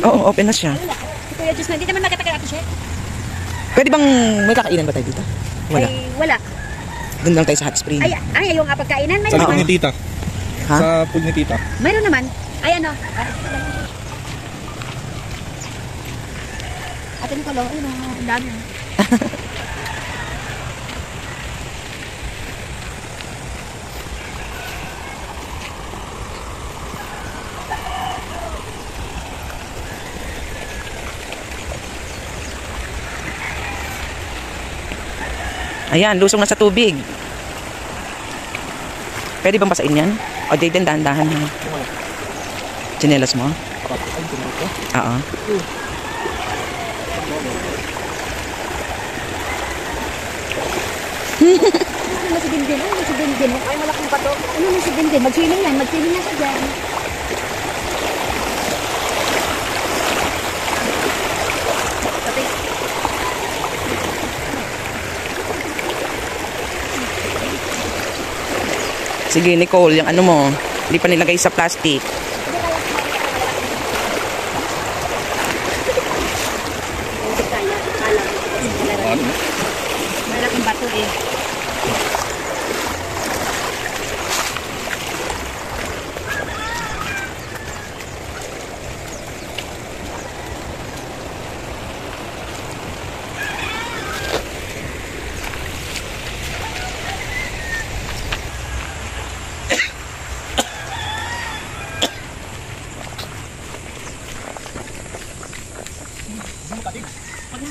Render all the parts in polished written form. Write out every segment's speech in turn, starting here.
Oo, open na siya. Kuya Diyos na, hindi naman makatagal ako siya. Pwede bang may kakainan ba tayo dito? Wala. Ay, wala. Doon lang tayo sa hot spring. Ay, yung pagkainan, Sa mayroon likod naman. ni tita. Ha? Sa pool ni tita. Mayroon naman. Ay, ano? Ate Nicolo, ayun, ang dami. Ayan, lusong na sa tubig. Pwede bang pasain yan? O Jayden, dahan-dahan mo. Chinelas mo? Oo. Ano si Dindin? Ano si Dindin? Ay, malaking pato. Ano si Dindin? Mag-swimming yan. Mag-swimming na siya dyan. Sige, Nicole, yung ano mo, hindi pa nilagay sa plastic. Malaking bato eh.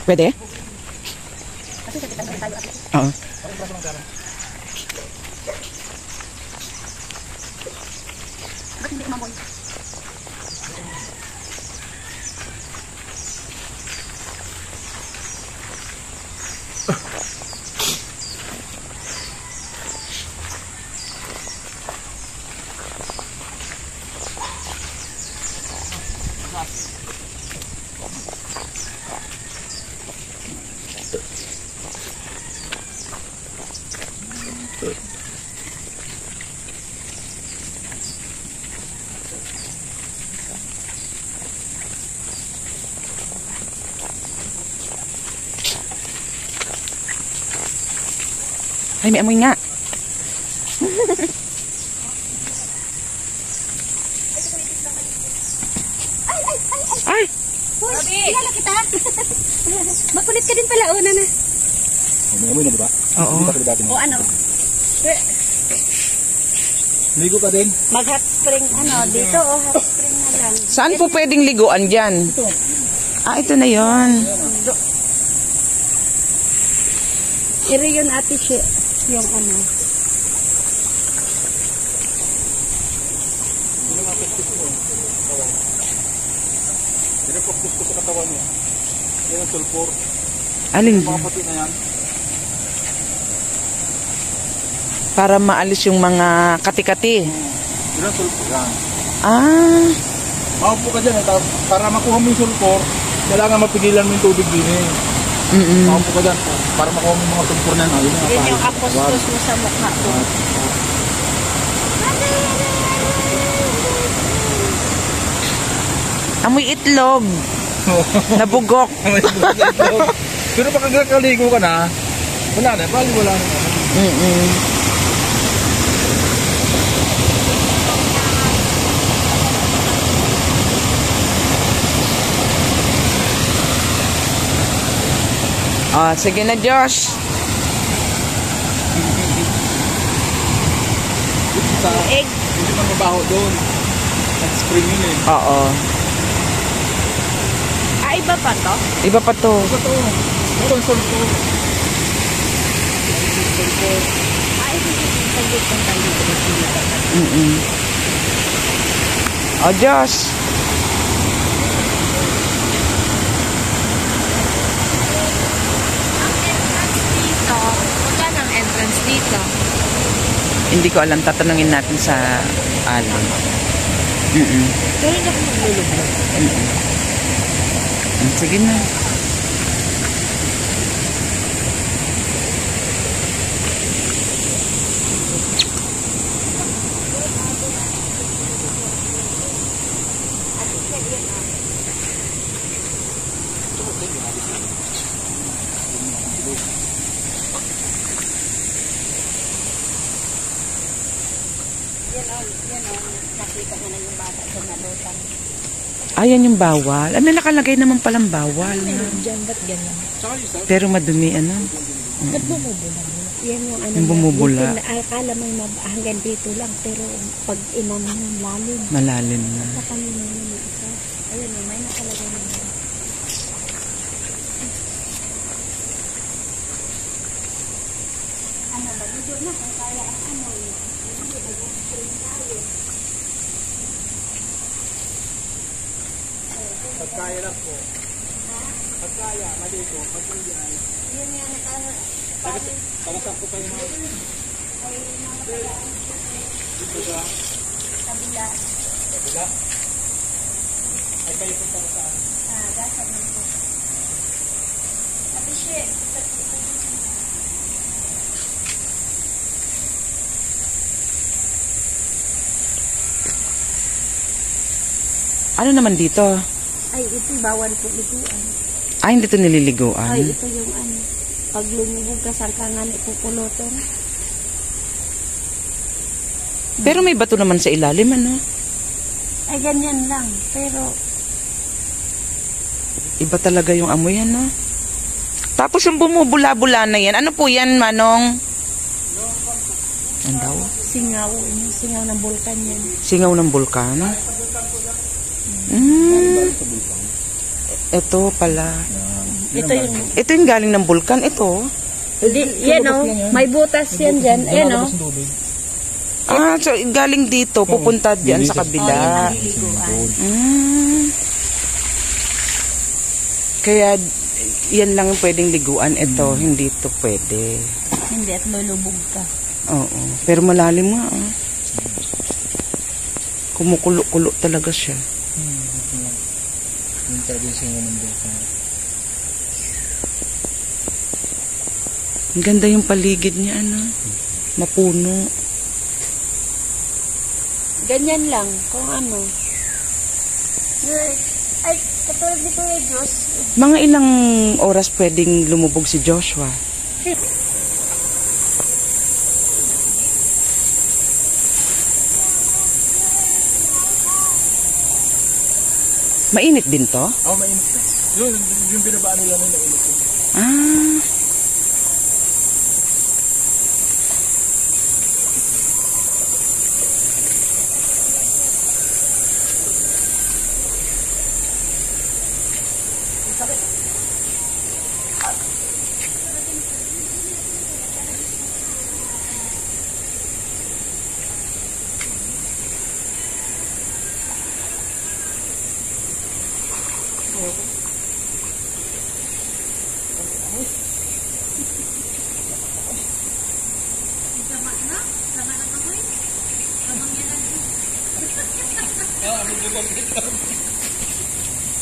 Pwede? Oo. Ba't hindi kumaboy? Ay, may amoy nga. Ay! Sabi! Kilala kita! Makulit ka din pala, una na. May amoy na diba? Oo. Hindi pa kaya dati O na. ano? Ligo ka din. Mag-hot spring, ano, dito o hot spring na lang. Saan po pwedeng liguan dyan? Ah, ito na yon. Iri yun ate siya, yung ano. Pinapaktos ko sa katawan niya. Yan ang sulfur. Alin? Mga pati na yan. Para maalis yung mga kati-kati. Yan ang sulfur yan. Ah, Maupo ka dyan. Para makuha mo yung sulfur, kailangan mapigilan mo yung tubig din eh. Maupo ka dyan. Para makuha mo yung mga sulfur na yun. Yun yung apostros mo sa mukha ko. amoy itlog. Nabugok. Pero pag kakaligo ka na, wala na. Bali wala na. Ah, sige na, Josh. Sa, Egg. hindi man mabaho doon. At spring yun eh. Oo. Ah, iba pa to? Iba pa to. Ito to. Ito ang sulfur. Ah, ito yung tagit ng tagit. Oh, Josh. Dito, magkano ang entrance dito? Hindi ko alam. Tatanungin natin sa Alan. Pero hindi ako maglulubog. Sige na. Yan o, nakita mo na yung bata dyan na lutang. Ayan yung bawal. Ano, nakalagay naman palang bawal. Diyan, ba't ganyan? Saka isa. Pero madumi, ano? Ba't bumubula? Yan yung ano. Yung bumubula. Akala mo hanggang dito lang, pero pag inam yung lalim. Malalim na. Nakalino yung isa. Ayun o, may nakalagay na yun. Ano ba? Medyo na kung kaya ang ano yun. Medyo nag-spring tayo. Pagkaya lang po. Pagkaya, mali ko. Pag hindi ay. Yun nga Pagasak ko kayo mga. Dito sa kabila. kabila. Ay kayo kung para saan. Gasa mo po. Appreciate. Ano naman dito? Ay, ito bawal po liguan. Ay, hindi ito nililiguan. Ay, ito yung ano. Pag lumubog ka sa kangan, ipupulotong. Pero may bato naman sa ilalim, ano? Ay, ganyan lang. Pero, Iba talaga yung amoy, ano? Tapos yung bumubula-bula na yan, ano po yan, Manong? Ano daw? singaw. Yung singaw ng bulkan yan. Singaw ng bulkan? Ito pala. Ito Ito yung, yung galing ng bulkan, ito. yan o, may butas yan dyan. Yan o. Ah, so galing dito, pupunta diyan sa kabila. Kaya yan lang ang pwedeng liguan. Ito, hindi ito pwede. Hindi, at lulubog ka. Oo. Pero malalim nga. Ah. Kumukulo-kulo talaga siya. Yung tabi sa inyo ng buka. Ang ganda yung paligid niya, ano? Mapuno. Ganyan lang, kung ano. Ay, katulad dito yung Diyos. Mga ilang oras pwedeng lumubog si Joshua? Mainit din to? Oo, mainit na. Yung binabaan nila na init. Ah.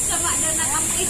Sama na na kami.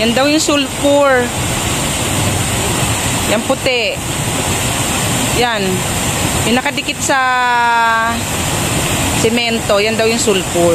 Yan daw yung sulfur. Yan puti. Yan. Yung nakadikit sa semento, yan daw yung sulfur.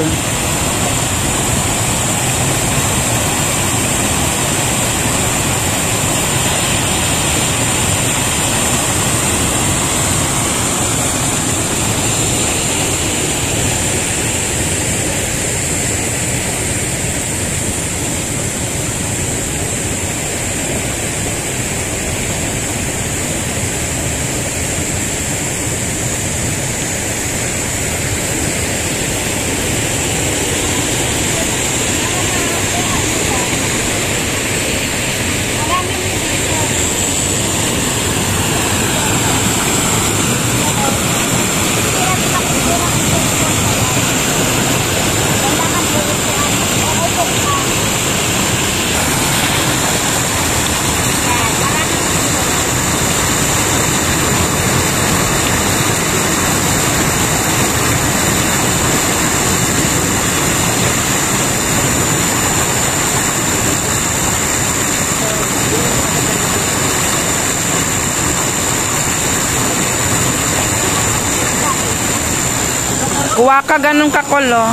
Kuha ka ganun kakulo.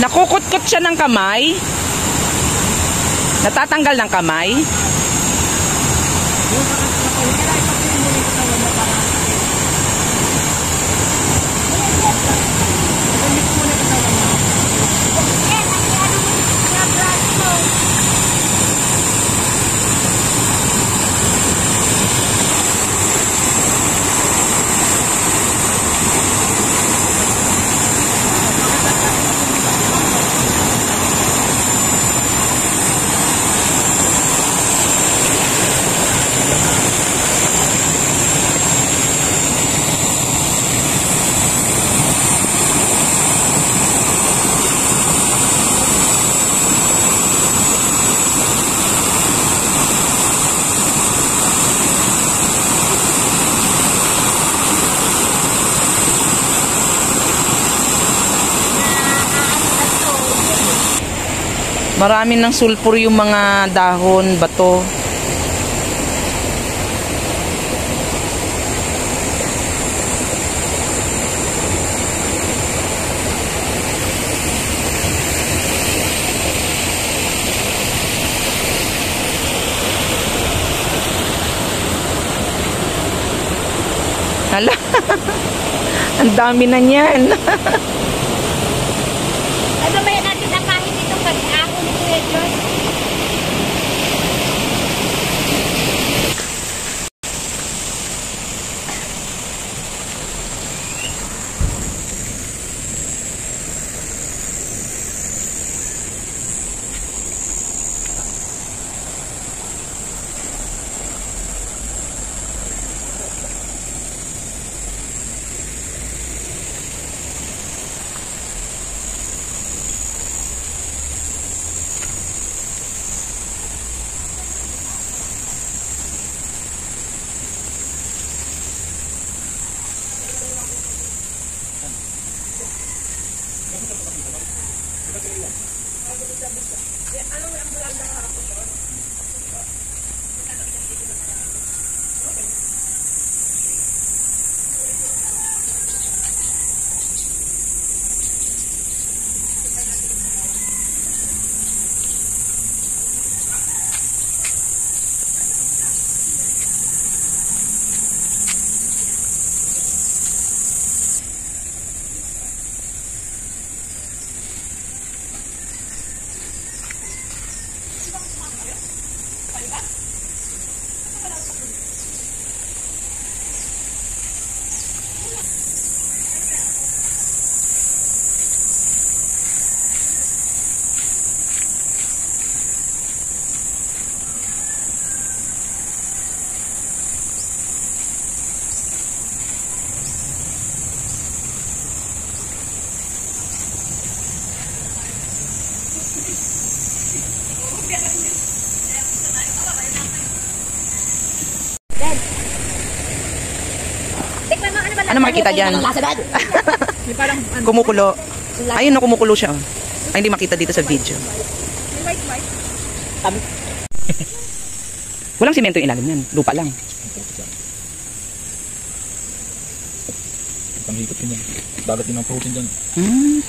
Nakukutkot siya ng kamay. Natatanggal ng kamay. Marami ng sulfur yung mga dahon, bato. Hala, ang dami na niyan. Ano ba yan natin nakain dito pag-ako ni Kuya John? makikita dyan. Lasa doon. May parang ano, Kumukulo. Ayun, no, kumukulo siya. Oh. Ay, hindi makita dito sa video. may white. Walang simento yung ilalim yan. Lupa lang. Ang hikot yun yan. Dagat din ang protein dyan. Hmm.